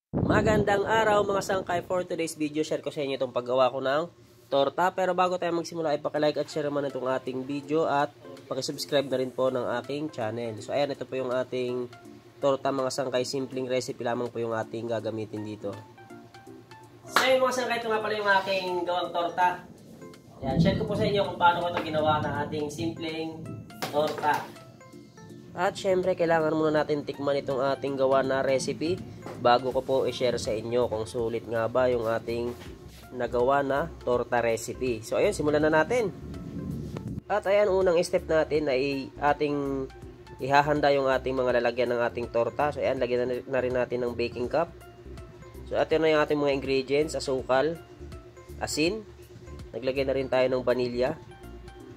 Magandang araw mga sangkay. For today's video, share ko sa inyo itong paggawa ko ng torta. Pero bago tayo magsimula, ay pakilike at share naman itong ating video at pakisubscribe na rin po ng aking channel. So ayan, ito po yung ating torta mga sangkay. Simpleng recipe lamang po yung ating gagamitin dito. So ayun mga sangkay, ito nga pala yung aking gawang torta. Ayan, share ko po sa inyo kung paano ko ito ginawa ng ating simpleng torta. At syempre, kailangan muna natin tikman itong ating gawa na recipe bago ko po i-share sa inyo kung sulit nga ba yung ating nagawa na torta recipe. So ayun, simulan na natin. At ayan, unang step natin ay ating ihahanda yung ating mga lalagyan ng ating torta. So ayan, lagyan na rin natin ng baking cup. So ito na yung ating mga ingredients: asukal, asin, naglagay na rin tayo ng vanilya,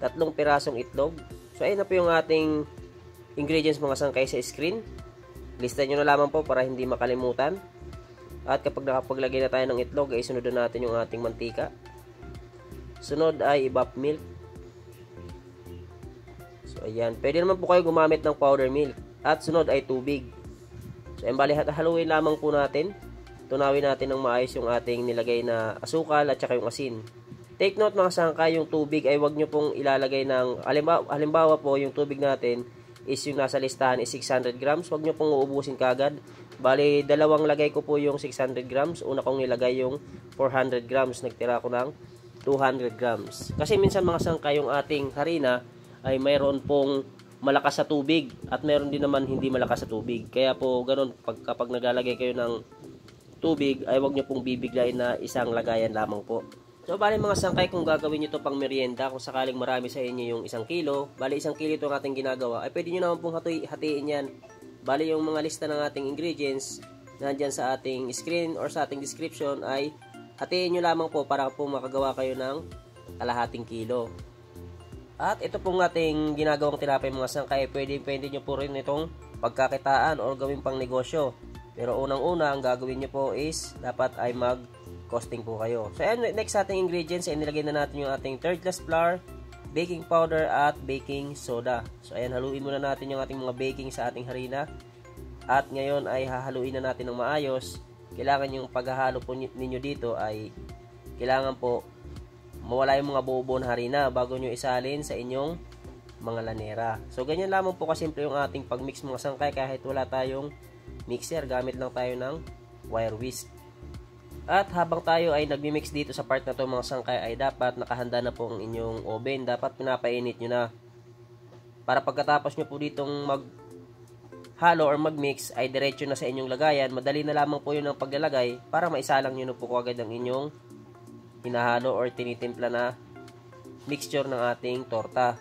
3 pirasong itlog. So ayun na po yung ating ingredients mga sangkay sa screen. Lista nyo na lamang po para hindi makalimutan. At kapag nakapaglagay na tayo ng itlog, ay sunodin natin yung ating mantika. Sunod ay evap milk. So ayan, pwede naman po kayo gumamit ng powder milk. At sunod ay tubig. So ayan, bali haluin lamang po natin. Tunawin natin ng maayos yung ating nilagay na asukal at saka yung asin. Take note mga sangkay, yung tubig ay wag nyo pong ilalagay ng, halimbawa po yung tubig natin is yung nasa listahan is 600 grams. Huwag nyo pong uubusin kagad. Bali, dalawang lagay ko po yung 600 grams. Una kong nilagay yung 400 grams. Nagtira ko ng 200 grams. Kasi minsan mga sangkay, yung ating harina ay mayroon pong malakas sa tubig at mayroon din naman hindi malakas sa tubig. Kaya po ganun, kapag naglalagay kayo ng tubig, ay huwag nyo pong bibiglayin na isang lagayan lamang po. So, bali mga sangkay, kung gagawin nyo ito pang merienda, kung sakaling marami sa inyo yung 1 kilo, bali 1 kilo ito ang ating ginagawa, ay pwede nyo naman pong hatiin yan. Bali yung mga lista ng ating ingredients, nandyan sa ating screen or sa ating description, ay hatiin nyo lamang po para po makagawa kayo ng kalahating kilo. At ito pong ating ginagawang tinapay mga sangkay, pwede nyo po rin itong pagkakitaan or gawin pang negosyo. Pero unang-una, ang gagawin nyo po is, dapat ay costing po kayo. So ayan, next sa ating ingredients ay nilagay na natin yung ating 3rd class flour, baking powder at baking soda. So ayan, haluin muna natin yung ating mga baking sa ating harina. At ngayon ay hahaluin na natin ng maayos. Kailangan yung paghahalo po ninyo dito ay kailangan po mawala yung mga buo-buo na harina bago nyo isalin sa inyong mga lanera. So ganyan lamang po kasimple yung ating pagmix mga sangkay kahit wala tayong mixer. Gamit lang tayo ng wire whisk. At habang tayo ay nagmi-mix dito sa part na to mga sangkay, ay dapat nakahanda na po ang inyong oven. Dapat pinapainit nyo na. Para pagkatapos nyo po ditong maghalo or magmix, ay diretso na sa inyong lagayan. Madali na lamang po yun ang paglalagay para maisalang nyo na po agad ang inyong hinahalo or tinitimpla na mixture ng ating torta.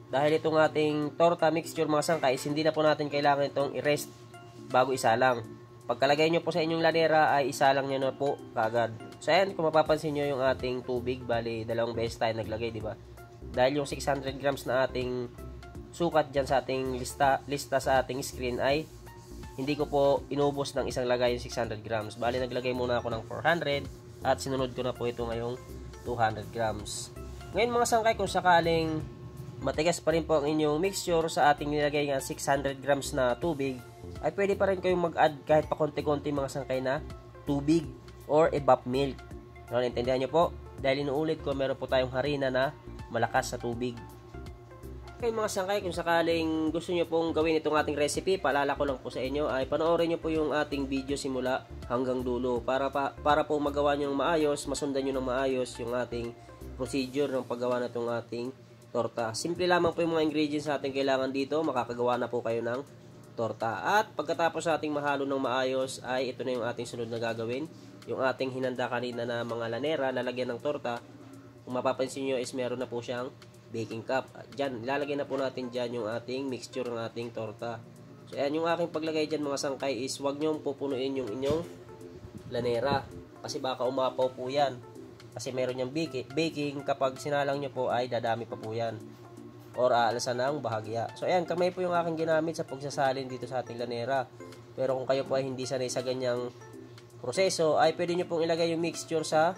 Dahil itong ating torta mixture mga sangkay, hindi na po natin kailangan itong i-rest bago isalang. Pagkalagay nyo po sa inyong lanera ay isalang nyo na po kagad. So ayan, kung mapapansin nyo yung ating tubig, bali 2 beses tayo naglagay, di ba? Dahil yung 600 grams na ating sukat dyan sa ating lista sa ating screen ay hindi ko po inubos ng isang lagay yung 600 grams. Bali naglagay muna ako ng 400 at sinunod ko na po ito ngayong 200 grams. Ngayon mga sangkay, kung sakaling matigas pa rin po ang inyong mixture sa ating nilagay nga 600 grams na tubig, ay pwede pa rin kayong mag-add kahit pa konti-konti mga sangkay na tubig or evap milk. No, naintindihan nyo po? Dahil inuulit ko, meron po tayong harina na malakas sa tubig. Okay mga sangkay, kung sakaling gusto nyo pong gawin itong ating recipe, paalala ko lang po sa inyo, ay panoorin nyo po yung ating video simula hanggang dulo para po magawa nyo ng maayos, masundan nyo ng maayos yung ating procedure ng paggawa na itong ating torta. Simple lamang po yung mga ingredients natin kailangan dito, makakagawa na po kayo ng torta. At pagkatapos ating mahalo ng maayos ay ito na yung ating sunod na gagawin. Yung ating hinanda kanina na mga lanera, lalagyan ng torta. Kung mapapansin nyo is meron na po siyang baking cup. Diyan, ilalagay na po natin dyan yung ating mixture ng ating torta. So ayan, yung aking paglagay dyan mga sangkay is huwag nyo pupunuin yung inyong lanera. Kasi baka umapaw po yan. Kasi meron yung baking, kapag sinalang nyo po ay dadami pa po yan. Or aalasan ng bahagya. So ayan, kamay po yung aking ginamit sa pagsasalin dito sa ating lanera. Pero kung kayo po ay hindi sanay sa ganyang proseso, ay pwede nyo pong ilagay yung mixture sa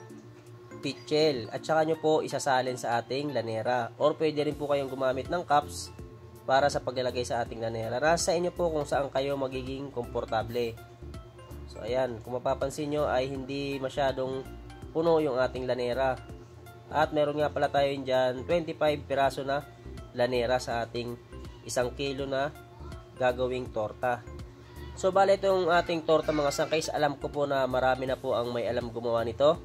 pitchel at saka nyo po isasalin sa ating lanera. Or pwede rin po kayong gumamit ng cups para sa paglalagay sa ating lanera. Nasa inyo po kung saan kayo magiging komportable. So ayan, kung mapapansin nyo ay hindi masyadong puno yung ating lanera. At meron nga pala tayo dyan 25 piraso na lanera sa ating 1 kilo na gagawing torta. So bale itong ating torta mga sangkays, alam ko po na marami na po ang may alam gumawa nito.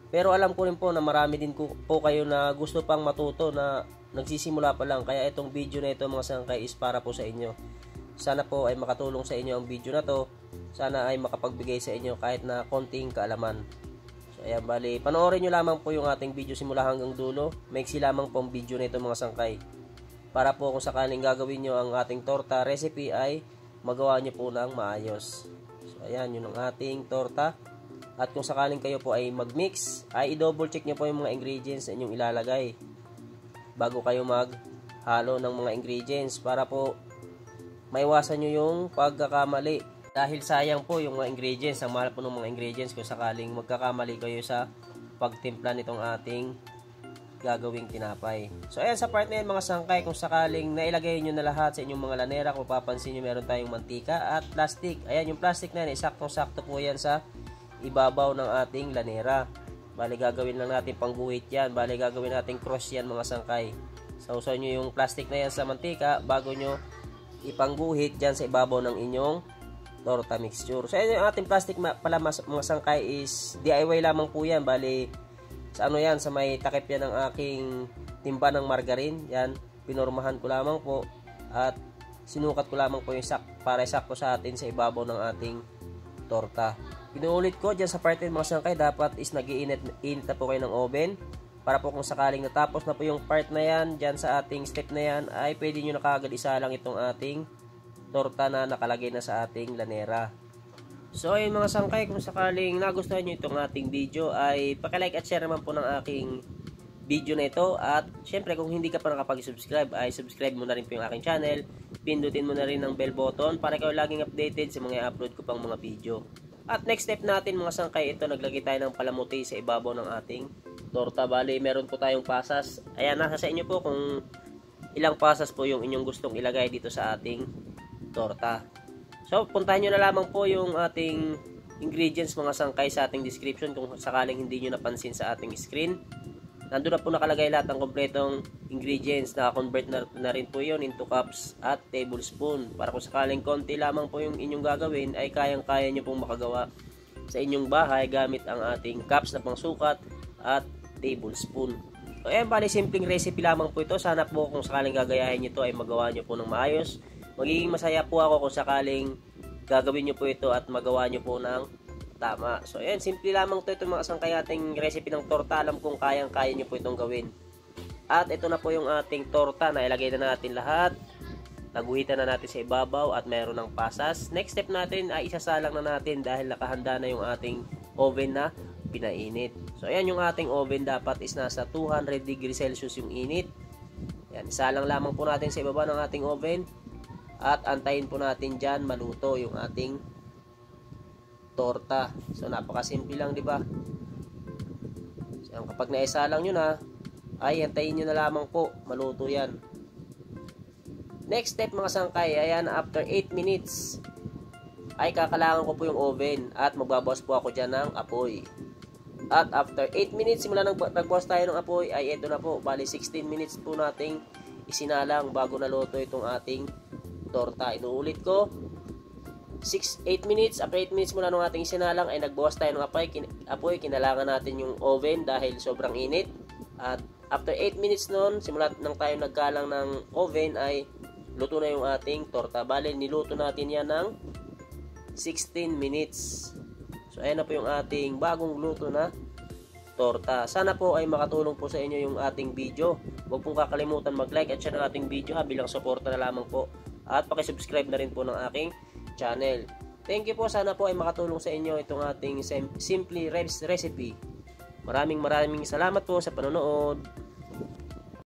Pero alam ko rin po na marami din po kayo na gusto pang matuto na nagsisimula pa lang. Kaya itong video na ito mga sangkay is para po sa inyo. Sana po ay makatulong sa inyo ang video na to. Sana ay makapagbigay sa inyo kahit na konting kaalaman. So ayan, bali, panoorin nyo lamang po yung ating video simula hanggang dulo. Maiksi lamang po ang video na ito mga sangkay. Para po kung sakaling gagawin nyo ang ating torta recipe ay magawa nyo po ng maayos. So ayan, yun ang ating torta. At kung sakaling kayo po ay mag-mix, ay i-double check nyo po yung mga ingredients na inyong ilalagay bago kayo maghalo ng mga ingredients para po maiwasan nyo yung pagkakamali. Dahil sayang po yung mga ingredients, ang mahal po ng mga ingredients kung sakaling magkakamali kayo sa pagtimpla nitong ating gagawing tinapay. So ayan, sa part na yan mga sangkay, kung sakaling nailagay nyo na lahat sa inyong mga lanera, kung papansin nyo meron tayong mantika at plastic. Ayan, yung plastic na yan, saktong-sakto po yan sa ibabaw ng ating lanera. Bali gagawin lang natin pangguhit yan, bali gagawin natin cross yan mga sangkay. Sausaw nyo yung plastic na yan sa mantika bago nyo ipangguhit dyan sa ibabaw ng inyong torta mixture. So ayan, yung ating plastic pala mga sangkay is DIY lamang po yan. Bali sa ano yan, sa may takip yan ng aking timba ng margarine. Yan, pinormahan ko lamang po at sinukat ko lamang po yung para sakto sa atin sa ibabaw ng ating torta. Pinuulit ko dyan sa part ng mga sangkay, dapat is nag-iinit na po kayo ng oven para po kung sakaling natapos na po yung part na yan dyan sa ating step na yan, ay pwede nyo na kagad isa lang itong ating torta na nakalagay na sa ating lanera. So ayun mga sangkay, kung sakaling nagustuhan nyo itong ating video ay pakilike at share naman po ng aking video na ito. At syempre kung hindi ka pa nakapag-subscribe ay subscribe mo na rin po yung aking channel. Pindutin mo na rin ang bell button para kayo laging updated sa mga upload ko pang mga video. At next step natin mga sangkay, ito naglagay tayo ng palamuti sa ibabaw ng ating torta. Bali meron po tayong pasas. Ayan, nasa sa inyo po kung ilang pasas po yung inyong gustong ilagay dito sa ating torta. So puntahan nyo na lamang po yung ating ingredients mga sangkay sa ating description kung sakaling hindi nyo napansin sa ating screen. Nandun na po nakalagay lahat ng kompletong ingredients. Naka-convert na rin po yun into cups at tablespoon. Para kung sakaling konti lamang po yung inyong gagawin ay kayang-kaya nyo pong makagawa sa inyong bahay gamit ang ating cups na pangsukat at tablespoon. So ayan, bali simpleng recipe lamang po ito. Sana po kung sakaling gagayahin nyo ito ay magawa nyo po ng maayos. Magiging masaya po ako kung sakaling gagawin nyo po ito at magawa nyo po ng tama. So ayan, simple lamang ito mga sangkay, ating recipe ng torta. Alam kong kayang-kaya nyo po itong gawin. At ito na po yung ating torta na ilagay na natin lahat. Naguhitan na natin sa ibabaw at meron ng pasas. Next step natin ay isasalang na natin dahil nakahanda na yung ating oven na pinainit. So ayan, yung ating oven dapat is nasa 200 degrees Celsius yung init. Ayan, isalang lamang po natin sa ibaba ng ating oven. At antayin po natin dyan maluto yung ating torta. So napakasimple lang, di ba? So kapag naisalang nyo na, ay antayin nyo na lamang po maluto yan. Next step mga sangkay, ayan, after 8 minutes ay kakalangan ko po yung oven at magbabawas po ako dyan ng apoy. At after 8 minutes simula nagbawas tayo ng apoy ay ito na po, bali 16 minutes po nating isinalang bago naluto itong ating torta. Inuulit ko, 8 minutes. After 8 minutes mula nung ating sinalang ay nagbawas tayo ng apoy. Kinalangan natin yung oven dahil sobrang init. At after 8 minutes nun, simula nang tayo nagkalang ng oven ay luto na yung ating torta. Bale, niluto natin yan ng 16 minutes. So ayan na po yung ating bagong luto na torta. Sana po ay makatulong po sa inyo yung ating video. Huwag pong kakalimutan mag-like at share ng ating video bilang suporta na lamang po. At pakisubscribe na rin po ng aking channel. Thank you po. Sana po ay makatulong sa inyo itong ating simple recipe. Maraming salamat po sa panonood.